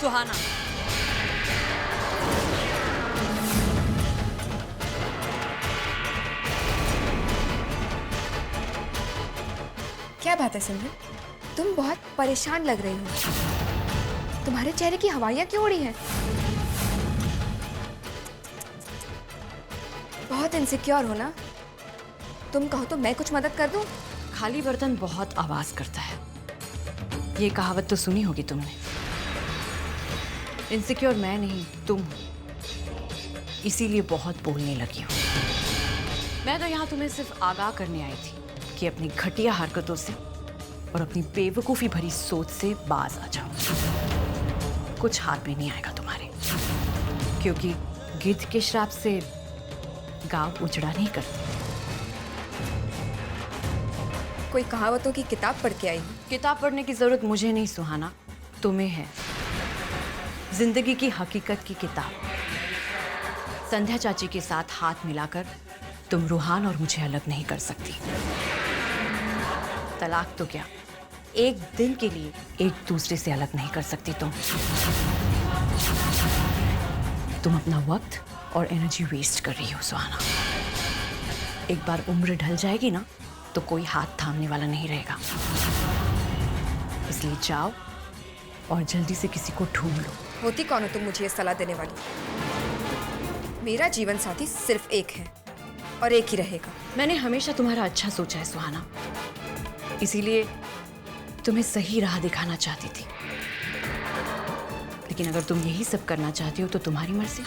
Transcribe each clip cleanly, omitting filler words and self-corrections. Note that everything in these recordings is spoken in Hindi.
सुहाना, क्या बात है सिमरन, तुम बहुत परेशान लग रही हो। तुम्हारे चेहरे की हवाइयां क्यों उड़ी हैं? बहुत इनसिक्योर हो ना? तुम कहो तो मैं कुछ मदद कर दूं? खाली बर्तन बहुत आवाज करता है, ये कहावत तो सुनी होगी तुमने। इनसिक्योर मैं नहीं, तुम हो, इसीलिए बहुत बोलने लगी हो। मैं तो यहाँ तुम्हें सिर्फ आगाह करने आई थी कि अपनी घटिया हरकतों से और अपनी बेवकूफी भरी सोच से बाज आ जाओ। कुछ हाथ में नहीं आएगा तुम्हारे, क्योंकि गिद्ध के श्राप से गांव उजड़ा नहीं करते। कोई कहावतों की किताब पढ़ के आई हूँ। किताब पढ़ने की जरूरत मुझे नहीं सुहाना, तुम्हें है। जिंदगी की हकीकत की किताब। संध्या चाची के साथ हाथ मिलाकर तुम रूहान और मुझे अलग नहीं कर सकती। तलाक तो क्या, एक दिन के लिए एक दूसरे से अलग नहीं कर सकती तुम अपना वक्त और एनर्जी वेस्ट कर रही हो सुहाना। एक बार उम्र ढल जाएगी ना तो कोई हाथ थामने वाला नहीं रहेगा। इसलिए जाओ और जल्दी से किसी को ढूंढ लो। होती कौन हो तुम मुझे ये सलाह देने वाली? मेरा जीवन साथी सिर्फ एक है और एक ही रहेगा। मैंने हमेशा तुम्हारा अच्छा सोचा है सुहाना, इसीलिए तुम्हें सही राह दिखाना चाहती थी। लेकिन अगर तुम यही सब करना चाहती हो तो तुम्हारी मर्जी।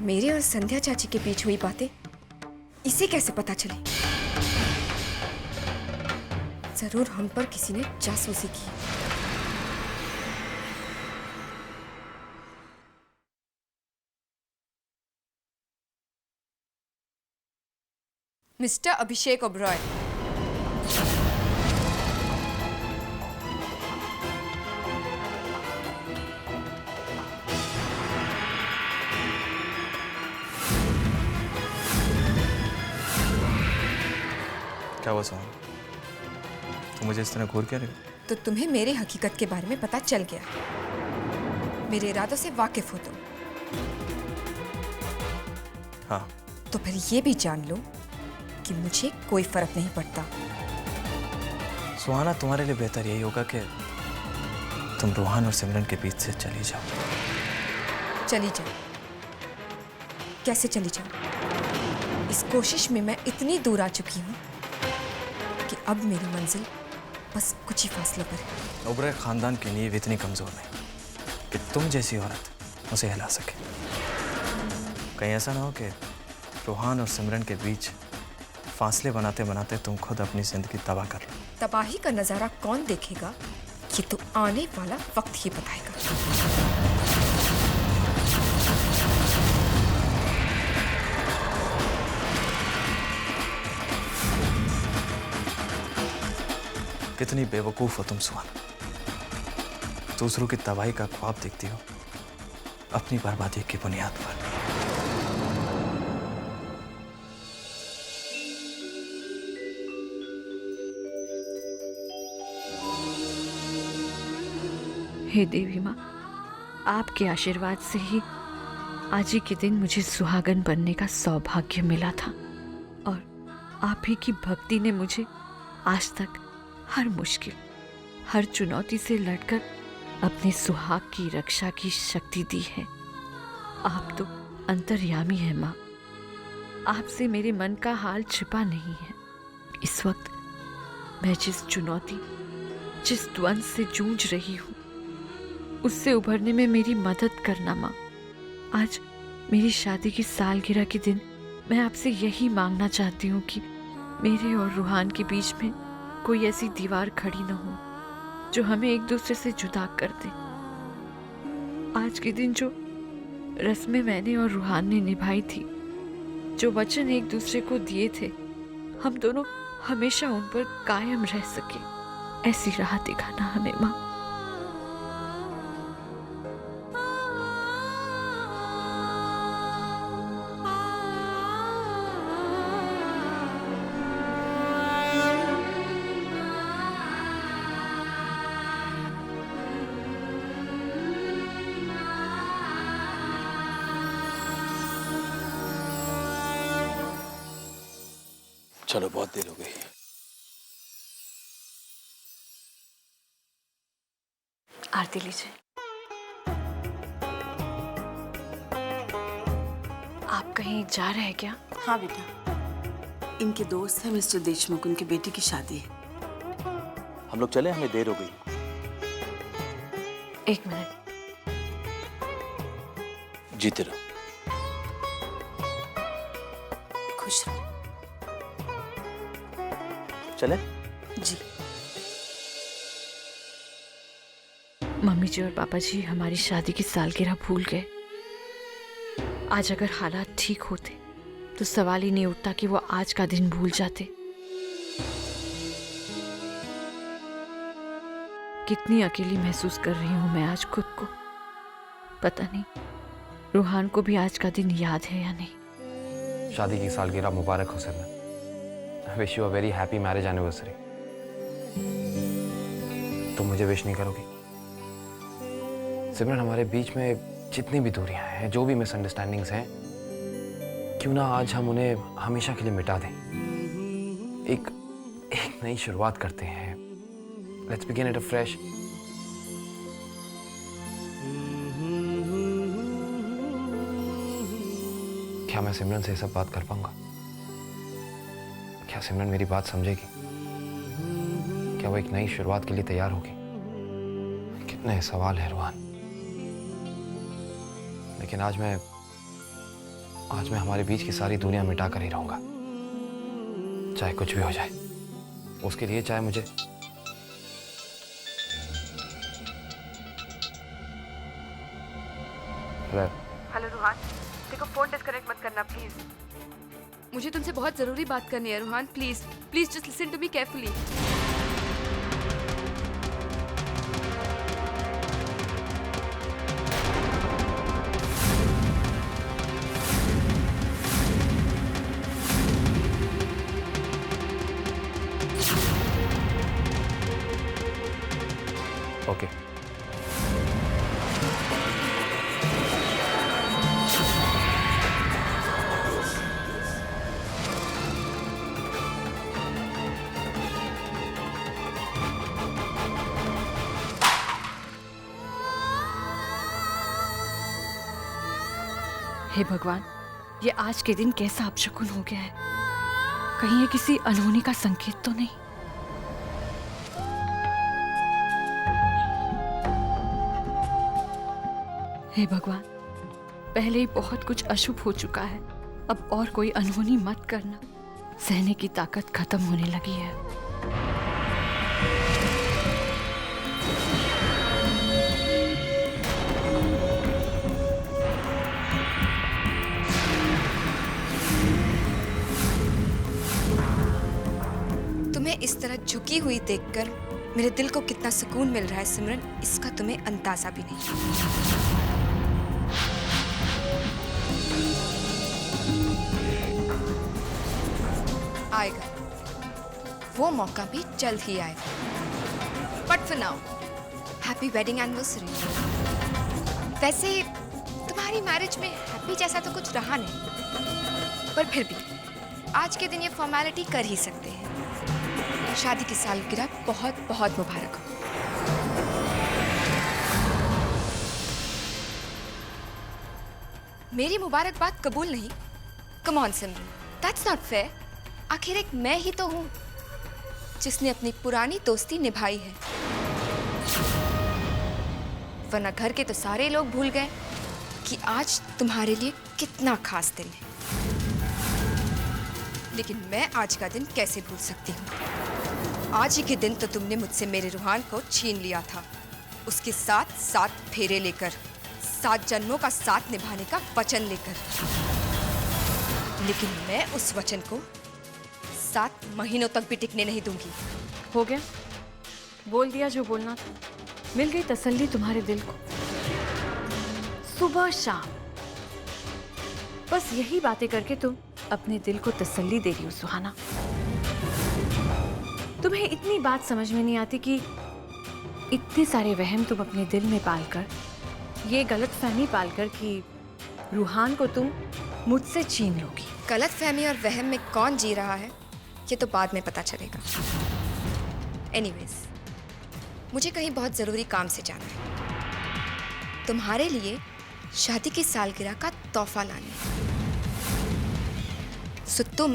मेरे और संध्या चाची के बीच हुई बातें इसे कैसे पता चली? जरूर हम पर किसी ने जासूसी की। मिस्टर अभिषेक ओबरॉय, क्या हुआ सोहन? तुम मुझे इस तरह घूर क्या रहे हो? तो तुम्हें मेरी हकीकत के बारे में पता चल गया, मेरे इरादों से वाकिफ हो तुम। हाँ, तो फिर ये भी जान लो कि मुझे कोई फर्क नहीं पड़ता। सुहाना, तुम्हारे लिए बेहतर यही होगा कि तुम रूहान और सिमरन के बीच से चली जाओ। चली जाओ? कैसे चली जाओ? इस कोशिश में मैं इतनी दूर आ चुकी हूँ कि अब मेरी मंजिल बस कुछ ही फासले पर है। ओबराय खानदान की नींव इतनी कमजोर नहीं कि तुम जैसी औरत उसे हिला सके। कहीं ऐसा ना हो कि रूहान और सिमरन के बीच फासले बनाते बनाते तुम खुद अपनी जिंदगी तबाह कर लो। तबाही का नजारा कौन देखेगा, ये तो आने वाला वक्त ही बताएगा। कितनी बेवकूफ हो तुम सुहाना, दूसरों की तबाही का ख्वाब देखती हो अपनी बर्बादी की बुनियाद पर। हे देवी माँ, आपके आशीर्वाद से ही आज ही के दिन मुझे सुहागन बनने का सौभाग्य मिला था और आप ही की भक्ति ने मुझे आज तक हर मुश्किल, हर चुनौती से लड़कर अपने सुहाग की रक्षा की शक्ति दी है। आप तो अंतर्यामी हैं माँ, आपसे मेरे मन का हाल छिपा नहीं है। इस वक्त मैं जिस चुनौती, जिस द्वंद से जूझ रही हूँ, उससे उभरने में मेरी मदद करना माँ। आज मेरी शादी की सालगिरह के दिन मैं आपसे यही मांगना चाहती हूँ कि मेरे और रूहान के बीच में कोई ऐसी दीवार खड़ी न हो जो हमें एक दूसरे से जुदा कर दे। आज के दिन जो रस्में मैंने और रूहान ने निभाई थी, जो वचन एक दूसरे को दिए थे, हम दोनों हमेशा उन पर कायम रह सके, ऐसी राह दिखाना हमें माँ। चलो बहुत देर हो गई। आरती लीजिए। आप कहीं जा रहे हैं क्या? हाँ बेटा, इनके दोस्त है मिस्टर देशमुख, उनके बेटी की शादी है। हम लोग चले, हमें देर हो गई। एक मिनट। जीते रहो। खुश रहो। चले? जी। मम्मी जी और पापा जी हमारी शादी की सालगिरह भूल गए। आज अगर हालात ठीक होते तो सवाल ही नहीं उठता कि वो आज का दिन भूल जाते। कितनी अकेली महसूस कर रही हूं मैं आज खुद को। पता नहीं रूहान को भी आज का दिन याद है या नहीं। शादी की सालगिरह मुबारक हो Simran. I wish you a very happy marriage anniversary. तुम मुझे विश नहीं करोगी? सिमरन, हमारे बीच में जितनी भी दूरियां हैं, जो भी मिसअंडरस्टैंडिंग्स हैं, क्यों ना आज हम उन्हें हमेशा के लिए मिटा दें। एक नई शुरुआत करते हैं। Let's begin it afresh. क्या मैं सिमरन से ये सब बात कर पाऊंगा? क्या सिमरन मेरी बात समझेगी? क्या वो एक नई शुरुआत के लिए तैयार होगी? कितने सवाल है रूहान। लेकिन आज मैं हमारे बीच की सारी दुनिया मिटा कर ही रहूंगा, चाहे कुछ भी हो जाए। उसके लिए चाहे मुझे हेलो रूहान, देखो फोन डिस्कनेक्ट मत करना प्लीज। मुझे तुमसे बहुत जरूरी बात करनी है Ruhan, please please just listen to me carefully. Okay. हे भगवान, ये आज के दिन कैसा अपशकुन हो गया है। कहीं ये किसी अनहोनी का संकेत तो नहीं? हे भगवान, पहले ही बहुत कुछ अशुभ हो चुका है, अब और कोई अनहोनी मत करना। सहने की ताकत खत्म होने लगी है। तुम्हें इस तरह झुकी हुई देखकर मेरे दिल को कितना सुकून मिल रहा है सिमरन, इसका तुम्हें अंदाजा भी नहीं। आएगा, वो मौका भी जल्द ही आएगा। But for now, happy wedding anniversary. वैसे तुम्हारी मैरिज में हैप्पी जैसा तो कुछ रहा नहीं, पर फिर भी आज के दिन ये फॉर्मेलिटी कर ही सकते हैं। शादी की सालगिरह बहुत बहुत मुबारक हो। मेरी मुबारकबाद कबूल नहीं? Come on Simran, that's not fair. आखिर एक मैं ही तो हूं जिसने अपनी पुरानी दोस्ती निभाई है, वरना घर के तो सारे लोग भूल गए कि आज तुम्हारे लिए कितना खास दिन है। लेकिन मैं आज का दिन कैसे भूल सकती हूँ? आज ही के दिन तो तुमने मुझसे मेरे रूहान को छीन लिया था, उसके साथ 7 फेरे लेकर, 7 जन्मों का साथ निभाने का वचन लेकर। लेकिन मैं उस वचन को 7 महीनों तक भी टिकने नहीं दूंगी। हो गया, बोल दिया जो बोलना था। मिल गई तसल्ली तुम्हारे दिल को। सुबह शाम बस यही बातें करके तुम अपने दिल को तसल्ली दे रही हो सुहाना। तुम्हें इतनी बात समझ में नहीं आती कि इतने सारे वहम तुम अपने दिल में पालकर, ये गलतफहमी पालकर कि रूहान को तुम मुझसे छीन लोगी। गलतफहमी और वहम में कौन जी रहा है ये तो बाद में पता चलेगा। एनीवेज, मुझे कहीं बहुत ज़रूरी काम से जाना है। तुम्हारे लिए शादी की सालगिरह का तोहफा लाने। सो तुम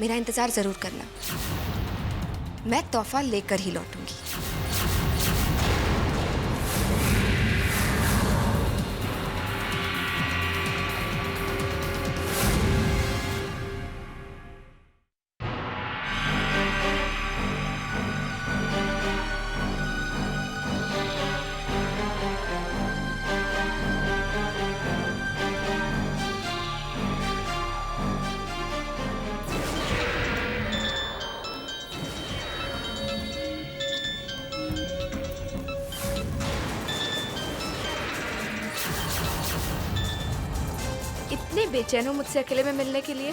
मेरा इंतज़ार ज़रूर करना। मैं तोहफा लेकर ही लौटूंगी। इतने बेचैन हो मुझसे अकेले में मिलने के लिए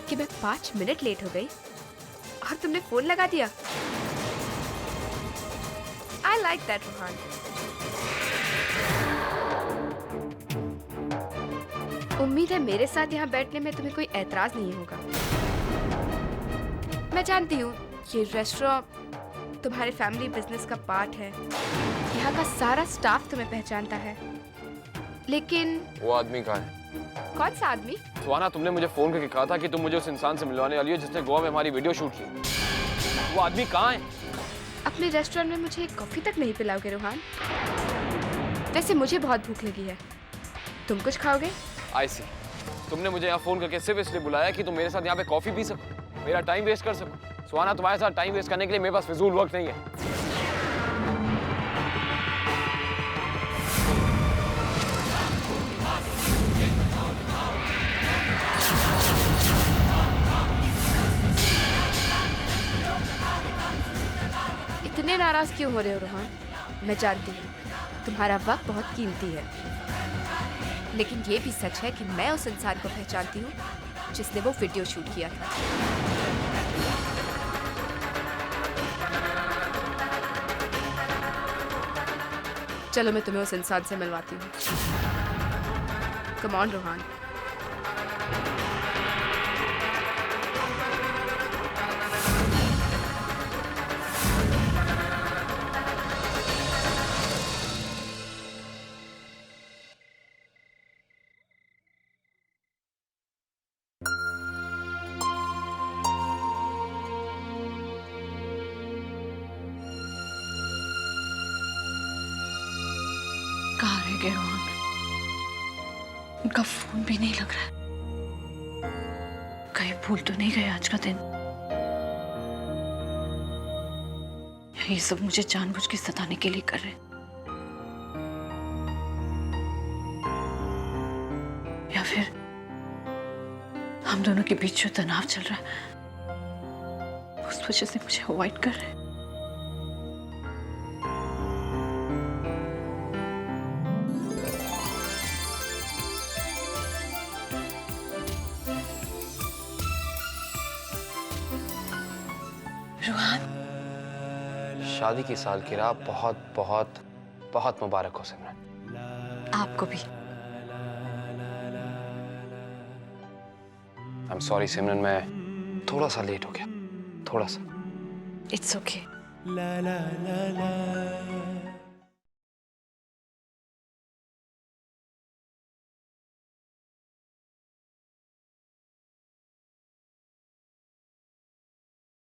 कि मैं 5 मिनट लेट हो गई और तुमने फोन लगा दिया। I like that Rohan. उम्मीद है मेरे साथ यहाँ बैठने में तुम्हें कोई एतराज नहीं होगा। मैं जानती हूँ ये रेस्टोरेंट तुम्हारे फैमिली बिजनेस का पार्ट है, यहाँ का सारा स्टाफ तुम्हें पहचानता है, लेकिन वो आदमी कहाँ है? कौन सा आदमी? सुहाना, तुमने मुझे फोन करके कहा था कि तुम मुझे उस इंसान से मिलवाने वाली हो जिसने गोवा में हमारी वीडियो शूट की। वो आदमी कहाँ है? अपने रेस्टोरेंट में मुझे एक कॉफी तक नहीं पिलाओगे रोहान? वैसे मुझे बहुत भूख लगी है, तुम कुछ खाओगे? आई सी, तुमने मुझे यहाँ फोन करके सिर्फ इसलिए बुलाया कि तुम मेरे साथ यहाँ पे कॉफी पी सको, मेरा टाइम वेस्ट कर सको। सुहाना, तुम्हारे साथ टाइम वेस्ट करने के लिए मेरे पास फिजूल वक्त नहीं है। इतने नाराज क्यों हो रहे हो रोहन? मैं जानती हूँ तुम्हारा वक्त बहुत कीमती है, लेकिन ये भी सच है कि मैं उस इंसान को पहचानती हूँ जिसने वो वीडियो शूट किया था। चलो मैं तुम्हें उस इंसान से मिलवाती हूँ। Come on Rohan. कहाँ रह गए रोहन? उनका फोन भी नहीं लग रहा है। कहीं भूल तो नहीं गए आज का दिन? ये सब मुझे जानबूझ के सताने के लिए कर रहे हैं, या फिर हम दोनों के बीच जो तनाव चल रहा है उस वजह से मुझे अवॉइड कर रहे हैं। रोहन, शादी की सालगिरह बहुत बहुत बहुत मुबारक हो सिमरन। आपको भी। आई एम सॉरी सिमरन, मैं थोड़ा सा लेट हो गया, थोड़ा सा। It's okay.